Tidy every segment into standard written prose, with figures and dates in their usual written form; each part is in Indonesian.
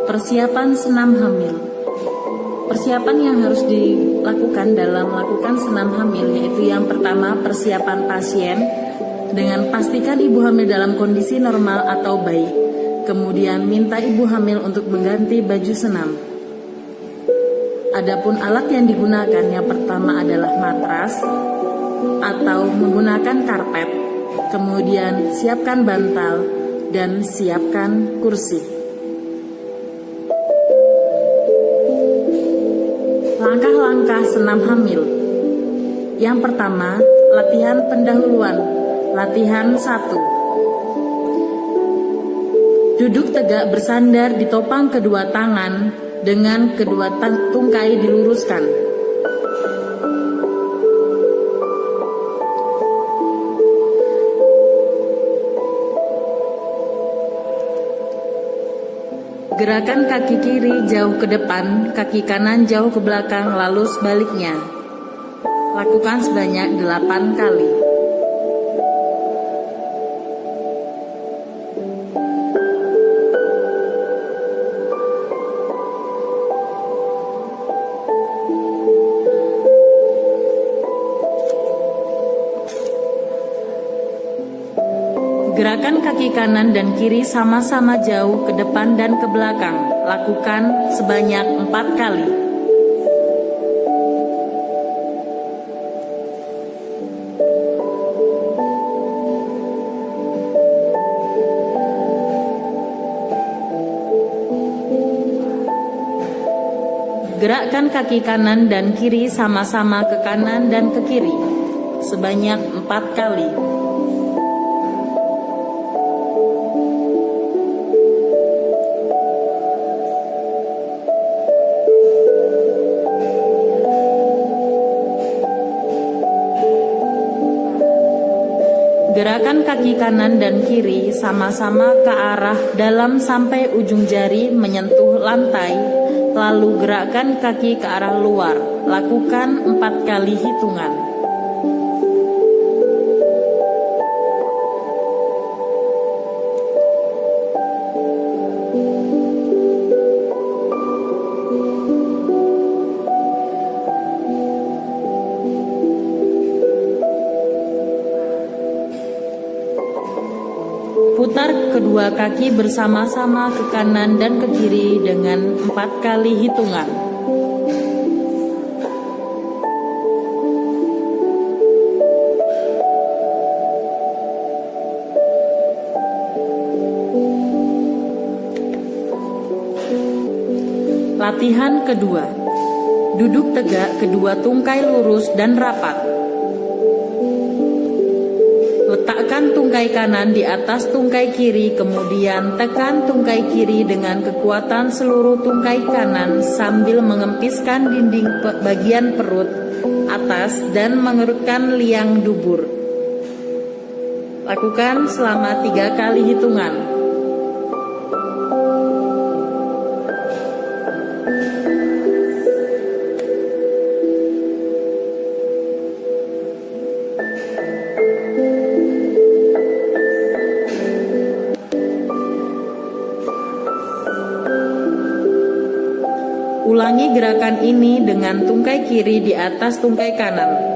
Persiapan senam hamil. Persiapan yang harus dilakukan dalam melakukan senam hamil yaitu yang pertama persiapan pasien dengan pastikan ibu hamil dalam kondisi normal atau baik. Kemudian minta ibu hamil untuk mengganti baju senam. Adapun alat yang digunakan yang pertama adalah matras atau menggunakan karpet. Kemudian siapkan bantal dan siapkan kursi. Langkah-langkah senam hamil. Yang pertama, latihan pendahuluan. Latihan 1. Duduk tegak bersandar di topang kedua tangan dengan kedua tungkai diluruskan. Gerakan kaki kiri jauh ke depan, kaki kanan jauh ke belakang, lalu sebaliknya. Lakukan sebanyak 8 kali. Gerakan kaki kanan dan kiri sama-sama jauh ke depan dan ke belakang. Lakukan sebanyak 4 kali. Gerakkan kaki kanan dan kiri sama-sama ke kanan dan ke kiri. Sebanyak 4 kali. Gerakan kaki kanan dan kiri sama-sama ke arah dalam sampai ujung jari menyentuh lantai, lalu gerakkan kaki ke arah luar. Lakukan 4 kali hitungan. Putar kedua kaki bersama-sama ke kanan dan ke kiri dengan 4 kali hitungan. Latihan kedua. Duduk tegak, kedua tungkai lurus dan rapat. Letakkan tungkai kanan di atas tungkai kiri, kemudian tekan tungkai kiri dengan kekuatan seluruh tungkai kanan sambil mengempiskan dinding bagian perut atas dan mengerutkan liang dubur. Lakukan selama 3 kali hitungan. Ulangi gerakan ini dengan tungkai kiri di atas tungkai kanan.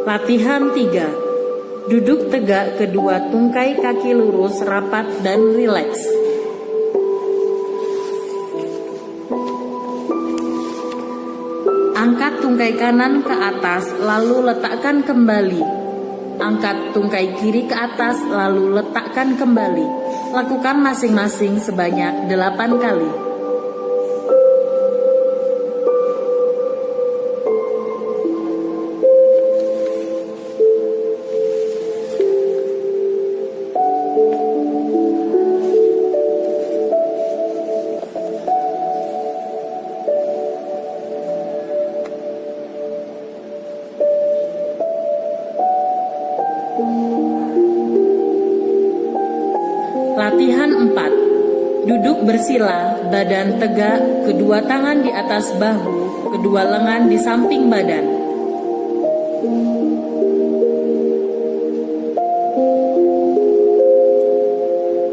Latihan 3. Duduk tegak, kedua tungkai kaki lurus, rapat dan rileks. Angkat tungkai kanan ke atas, lalu letakkan kembali. Angkat tungkai kiri ke atas, lalu letakkan kembali. Lakukan masing-masing sebanyak 8 kali. Duduk bersila, badan tegak, kedua tangan di atas bahu, kedua lengan di samping badan.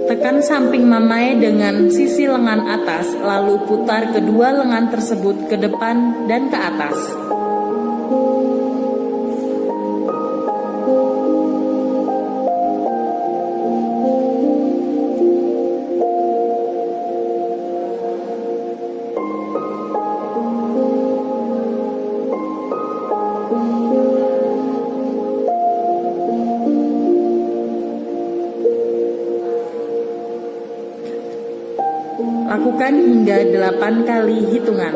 Tekan samping mamae dengan sisi lengan atas, lalu putar kedua lengan tersebut ke depan dan ke atas. Lakukan hingga 8 kali hitungan.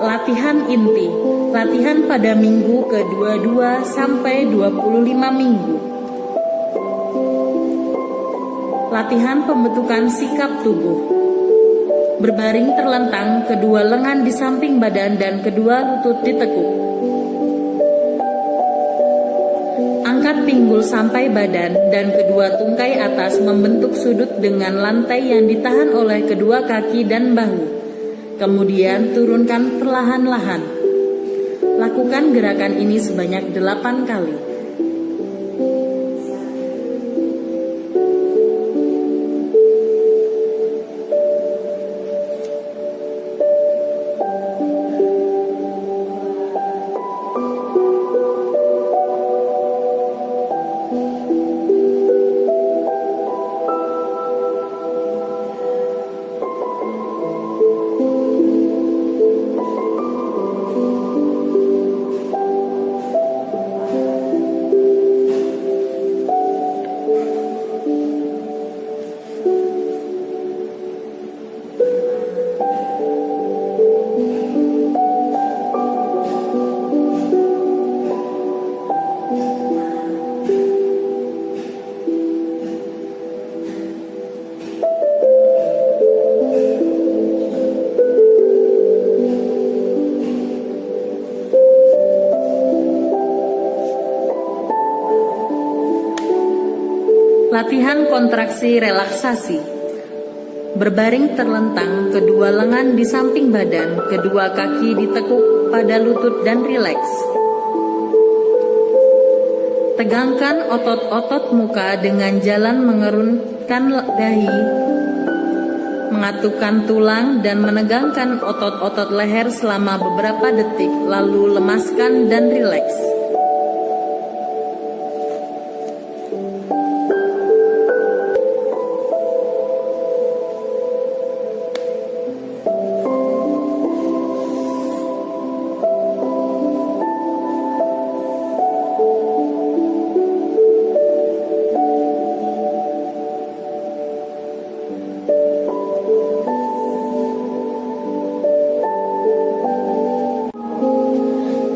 Latihan inti. Latihan pada minggu ke-22 sampai 25 minggu. Latihan pembentukan sikap tubuh. Berbaring terlentang, kedua lengan di samping badan dan kedua lutut ditekuk. Angkat pinggul sampai badan dan kedua tungkai atas membentuk sudut dengan lantai yang ditahan oleh kedua kaki dan bahu. Kemudian turunkan perlahan-lahan. Lakukan gerakan ini sebanyak 8 kali. Latihan kontraksi relaksasi. Berbaring terlentang, kedua lengan di samping badan, kedua kaki ditekuk pada lutut dan rileks. Tegangkan otot-otot muka dengan jalan mengerunkan dahi, mengatupkan tulang dan menegangkan otot-otot leher selama beberapa detik, lalu lemaskan dan rileks.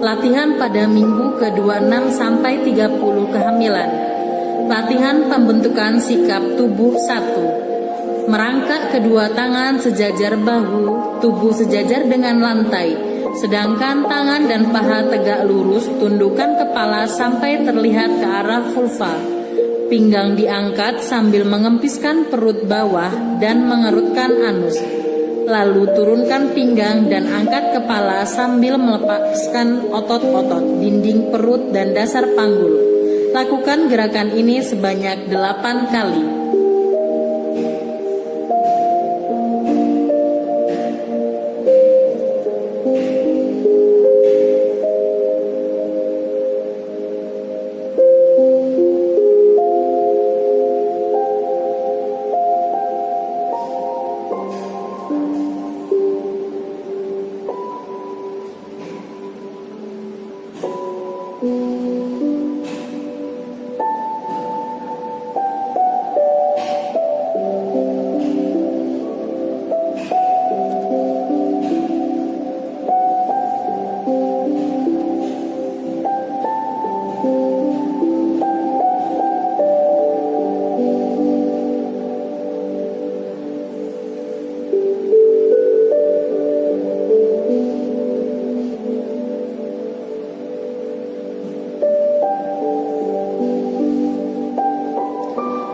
Latihan pada minggu ke-26 sampai 30 kehamilan. Latihan pembentukan sikap tubuh 1. Merangkak kedua tangan sejajar bahu, tubuh sejajar dengan lantai. Sedangkan tangan dan paha tegak lurus, tundukkan kepala sampai terlihat ke arah vulva. Pinggang diangkat sambil mengempiskan perut bawah dan mengerutkan anus. Lalu turunkan pinggang dan angkat kepala sambil melepaskan otot-otot, dinding perut dan dasar panggul. Lakukan gerakan ini sebanyak 8 kali.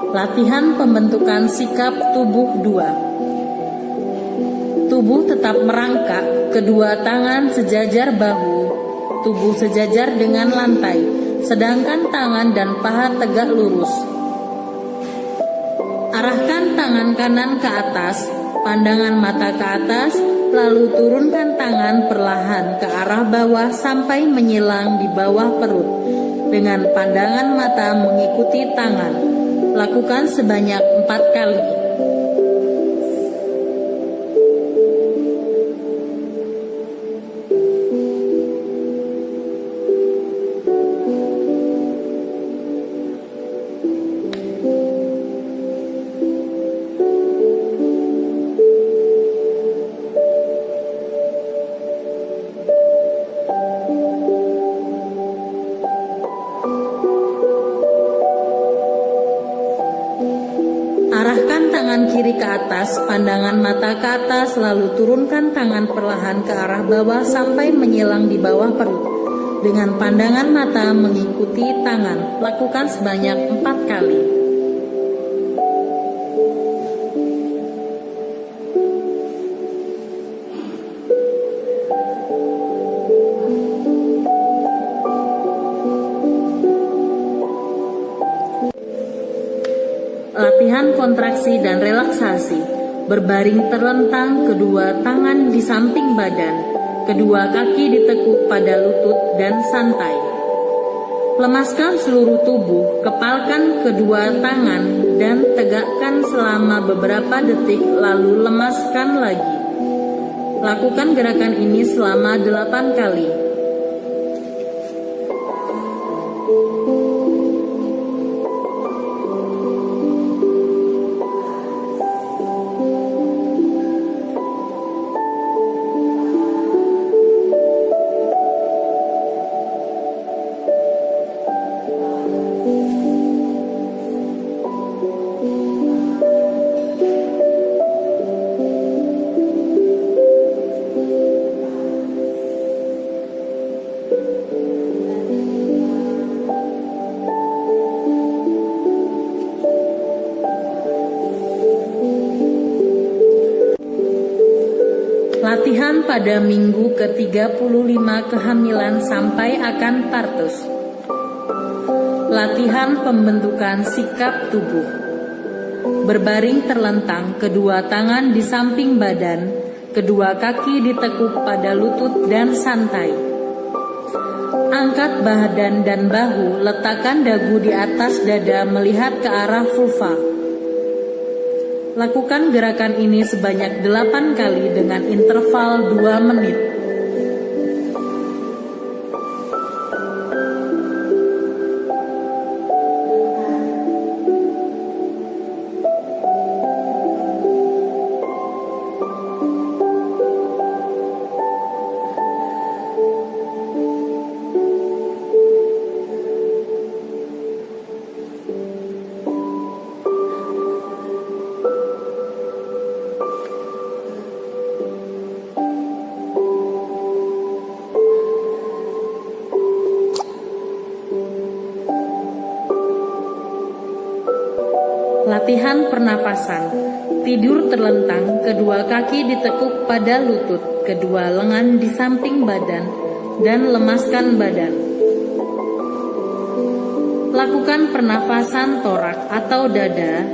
Latihan pembentukan sikap tubuh 2. Tubuh tetap merangkak, kedua tangan sejajar bahu, tubuh sejajar dengan lantai, sedangkan tangan dan paha tegak lurus. Arahkan tangan kanan ke atas, pandangan mata ke atas, lalu turunkan tangan perlahan ke arah bawah sampai menyilang di bawah perut. Dengan pandangan mata mengikuti tangan, lakukan sebanyak 4 kali. Arahkan tangan kiri ke atas, pandangan mata ke atas, lalu turunkan tangan perlahan ke arah bawah sampai menyilang di bawah perut. Dengan pandangan mata mengikuti tangan, lakukan sebanyak 4 kali. Latihan kontraksi dan relaksasi. Berbaring terlentang, kedua tangan di samping badan, kedua kaki ditekuk pada lutut dan santai. Lemaskan seluruh tubuh, kepalkan kedua tangan dan tegakkan selama beberapa detik, lalu lemaskan lagi. Lakukan gerakan ini selama 8 kali. Latihan pada minggu ke-35 kehamilan sampai akan partus. Latihan pembentukan sikap tubuh. Berbaring terlentang, kedua tangan di samping badan, kedua kaki ditekuk pada lutut dan santai. Angkat badan dan bahu, letakkan dagu di atas dada melihat ke arah vulva. Lakukan gerakan ini sebanyak 8 kali dengan interval 2 menit. Latihan pernapasan. Tidur terlentang, kedua kaki ditekuk pada lutut, kedua lengan di samping badan, dan lemaskan badan. Lakukan pernapasan torak atau dada,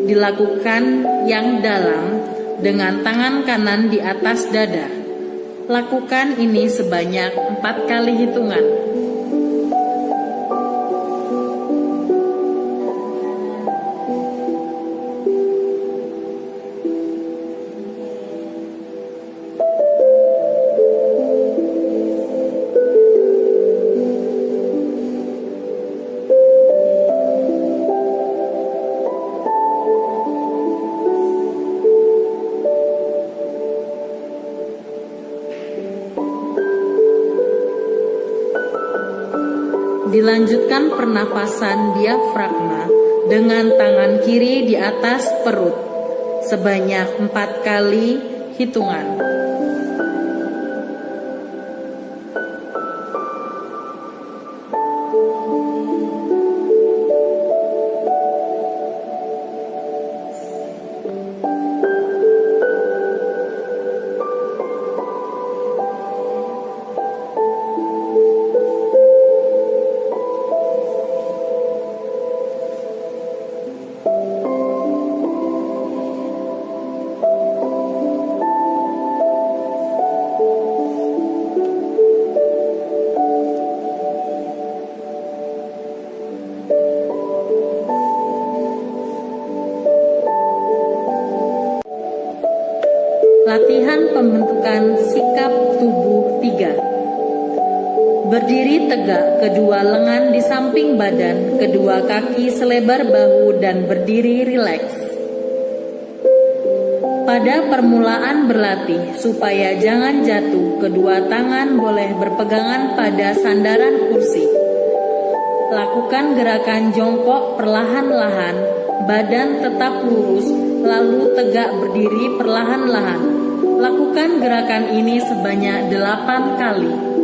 dilakukan yang dalam dengan tangan kanan di atas dada. Lakukan ini sebanyak 4 kali hitungan. Dilanjutkan pernafasan diafragma dengan tangan kiri di atas perut sebanyak 4 kali hitungan. Latihan pembentukan sikap tubuh 3. Berdiri tegak, kedua lengan di samping badan, kedua kaki selebar bahu dan berdiri rileks. Pada permulaan berlatih, supaya jangan jatuh, kedua tangan boleh berpegangan pada sandaran kursi. Lakukan gerakan jongkok perlahan-lahan, badan tetap lurus, lalu tegak berdiri perlahan-lahan. Lakukan gerakan ini sebanyak 8 kali.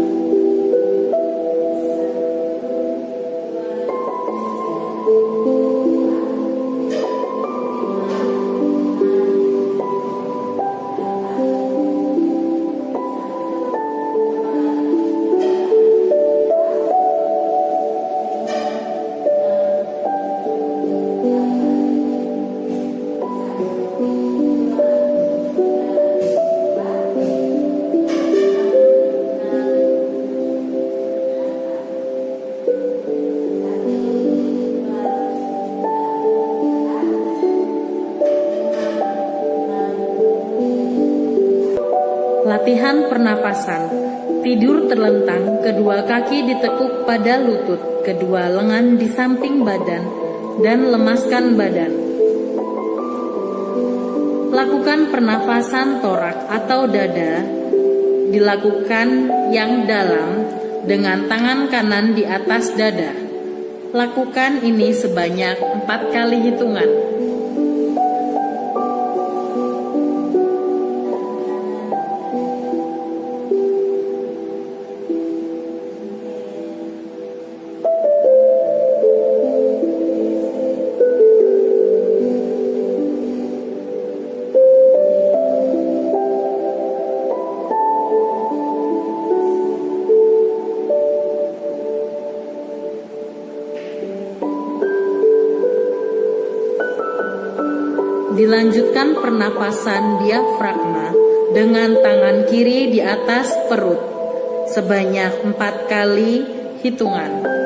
Latihan pernapasan. Tidur terlentang, kedua kaki ditekuk pada lutut, kedua lengan di samping badan, dan lemaskan badan. Lakukan pernafasan torak atau dada, dilakukan yang dalam dengan tangan kanan di atas dada. Lakukan ini sebanyak 4 kali hitungan. Dilanjutkan pernafasan diafragma dengan tangan kiri di atas perut sebanyak 4 kali hitungan.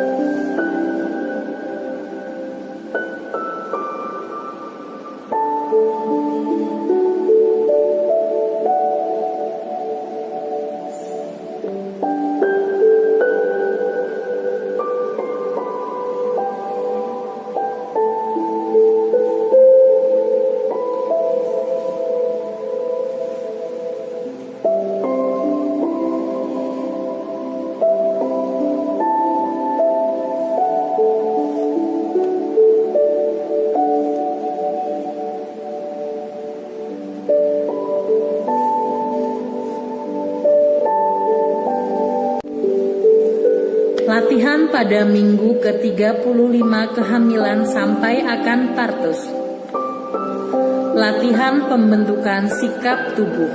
Latihan pada minggu ke-35 kehamilan sampai akan partus. Latihan pembentukan sikap tubuh.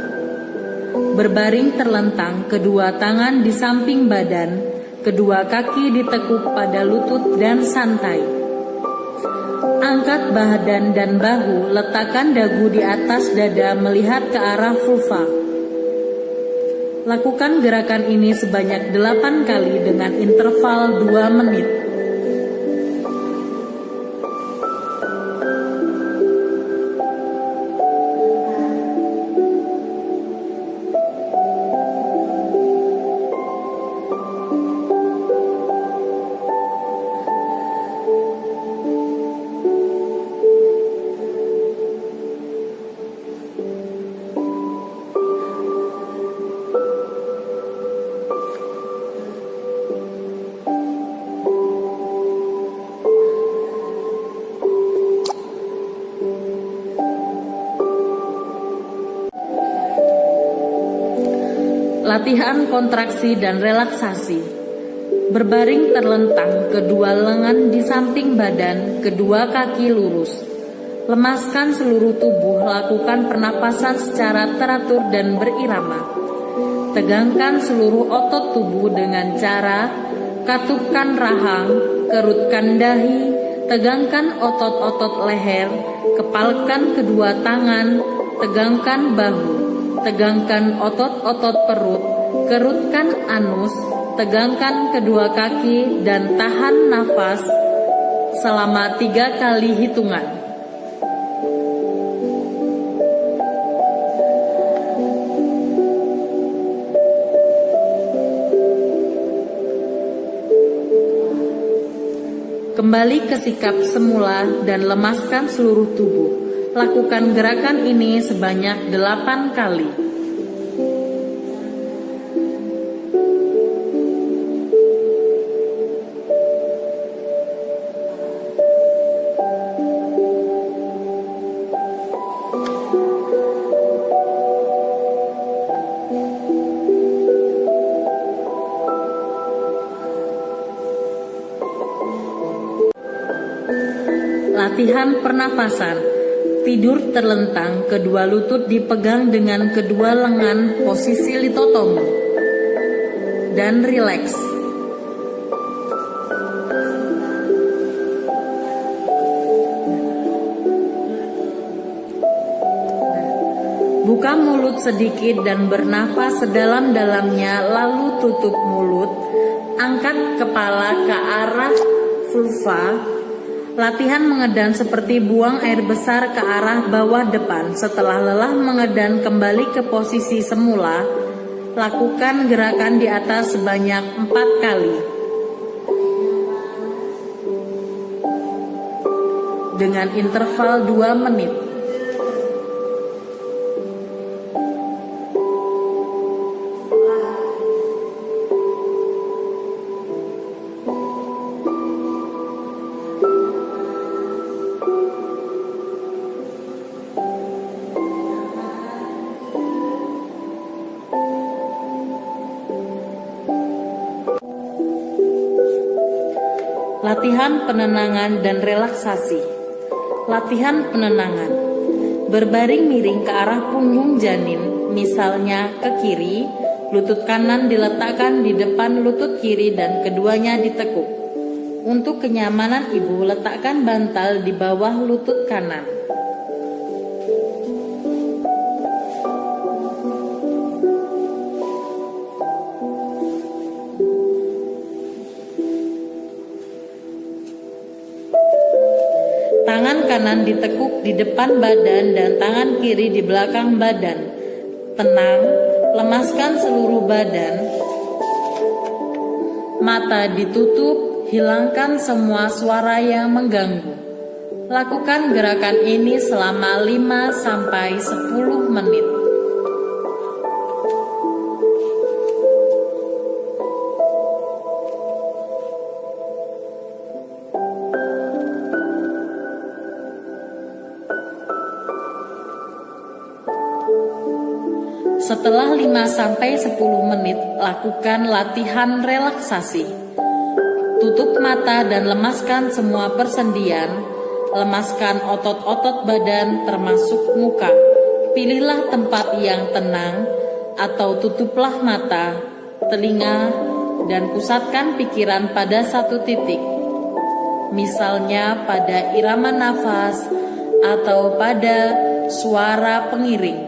Berbaring terlentang, kedua tangan di samping badan, kedua kaki ditekuk pada lutut dan santai. Angkat badan dan bahu, letakkan dagu di atas dada melihat ke arah vulva. Lakukan gerakan ini sebanyak 8 kali dengan interval 2 menit. Latihan kontraksi dan relaksasi. Berbaring terlentang, kedua lengan di samping badan, kedua kaki lurus. Lemaskan seluruh tubuh, lakukan pernapasan secara teratur dan berirama. Tegangkan seluruh otot tubuh dengan cara katupkan rahang, kerutkan dahi, tegangkan otot-otot leher, kepalkan kedua tangan, tegangkan bahu. Tegangkan otot-otot perut, kerutkan anus, tegangkan kedua kaki dan tahan nafas selama 3 kali hitungan. Kembali ke sikap semula dan lemaskan seluruh tubuh. Lakukan gerakan ini sebanyak 8 kali. Latihan pernafasan. Tidur terlentang, kedua lutut dipegang dengan kedua lengan, posisi litotomo, dan rileks. Buka mulut sedikit dan bernafas sedalam-dalamnya, lalu tutup mulut. Angkat kepala ke arah vulva. Latihan mengedan seperti buang air besar ke arah bawah depan. Setelah lelah mengedan kembali ke posisi semula, lakukan gerakan di atas sebanyak 4 kali. Dengan interval 2 menit. Latihan penenangan dan relaksasi. Latihan penenangan. Berbaring miring ke arah punggung janin, misalnya ke kiri, lutut kanan diletakkan di depan lutut kiri dan keduanya ditekuk. Untuk kenyamanan ibu, letakkan bantal di bawah lutut kanan. Tangan kanan ditekuk di depan badan dan tangan kiri di belakang badan. Tenang, lemaskan seluruh badan. Mata ditutup, hilangkan semua suara yang mengganggu. Lakukan gerakan ini selama 5-10 menit. Setelah 5-10 menit, lakukan latihan relaksasi. Tutup mata dan lemaskan semua persendian. Lemaskan otot-otot badan termasuk muka. Pilihlah tempat yang tenang atau tutuplah mata, telinga, dan pusatkan pikiran pada satu titik. Misalnya pada irama nafas atau pada suara pengiring.